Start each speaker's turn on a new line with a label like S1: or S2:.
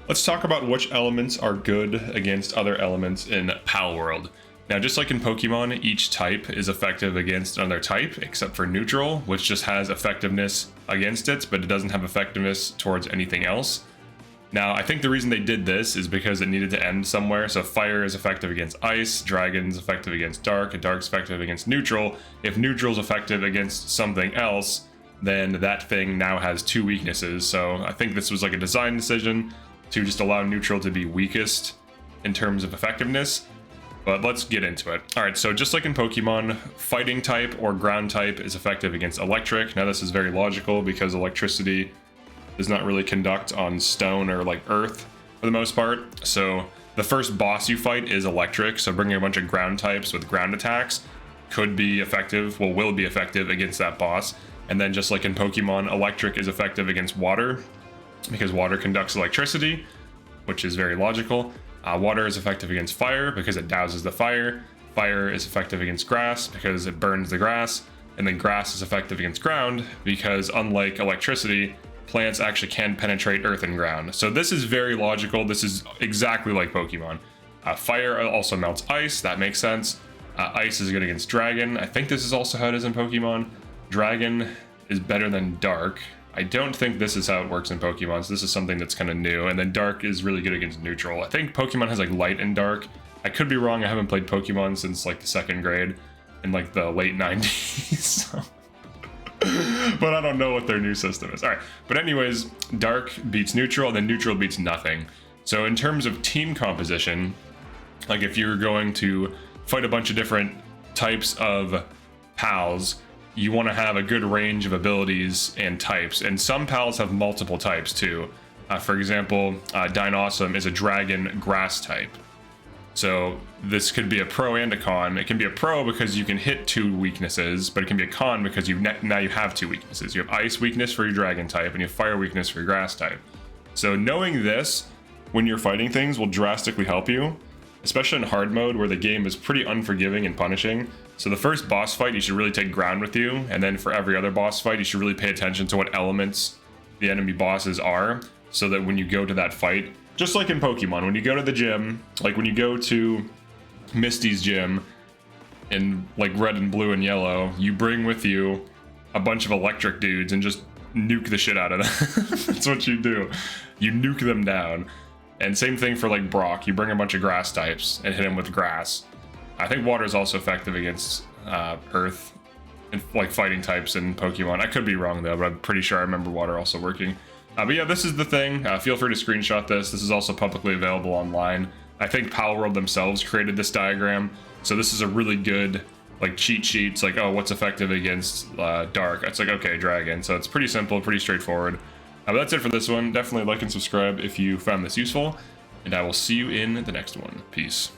S1: Let's talk about which elements are good against other elements in Palworld. Now, just like in Pokemon, each type is effective against another type, except for neutral, which just has effectiveness against it, but it doesn't have effectiveness towards anything else. Now, I think the reason they did this is because it needed to end somewhere. So fire is effective against ice, dragon is effective against dark, and dark's effective against neutral. If neutral is effective against something else, then that thing now has two weaknesses. So I think this was like a design decision to just allow neutral to be weakest in terms of effectiveness. But let's get into it. All right, so just like in Pokemon, fighting type or ground type is effective against electric. Now this is very logical because electricity does not really conduct on stone or like earth for the most part. So the first boss you fight is electric. So bringing a bunch of ground types with ground attacks could be effective, well, will be effective against that boss. And then just like in Pokemon, electric is effective against water because water conducts electricity, which is very logical. Water is effective against fire because it douses the fire. Fire is effective against grass because it burns the grass. And then grass is effective against ground because unlike electricity, plants actually can penetrate earth and ground. So this is very logical. This is exactly like Pokemon. Fire also melts ice. That makes sense. Ice is good against dragon. I think this is also how it is in Pokemon. Dragon is better than dark. I don't think this is how it works in Pokemon, so this is something that's kind of new. And then dark is really good against neutral. I think Pokemon has like light and dark. I could be wrong. I haven't played Pokemon since like the second grade in like the late 90s. So. But I don't know what their new system is. All right, but anyways, dark beats neutral, and then neutral beats nothing. So in terms of team composition, like if you're going to fight a bunch of different types of pals, you want to have a good range of abilities and types. And some pals have multiple types too. For example, Dynawesome is a dragon grass type. So this could be a pro and a con. It can be a pro because you can hit two weaknesses, but it can be a con because now you have two weaknesses. You have ice weakness for your dragon type and you have fire weakness for your grass type. So knowing this when you're fighting things will drastically help you, especially in hard mode where the game is pretty unforgiving and punishing. So the first boss fight, you should really take ground with you. And then for every other boss fight, you should really pay attention to what elements the enemy bosses are, so that when you go to that fight, just like in Pokemon, when you go to the gym, like when you go to Misty's gym in like red and blue and yellow, you bring with you a bunch of electric dudes and just nuke the shit out of them. That's what you do. You nuke them down. And same thing for like Brock. You bring a bunch of grass types and hit him with grass. I think water is also effective against earth and like fighting types in Pokemon. I could be wrong though, but I'm pretty sure I remember water also working. But yeah, this is the thing. Feel free to screenshot this. This is also publicly available online. I think Palworld themselves created this diagram. So this is a really good like cheat sheet. It's like, oh, what's effective against dark? It's like, okay, dragon. So it's pretty simple, pretty straightforward. But that's it for this one. Definitely like and subscribe if you found this useful. And I will see you in the next one. Peace.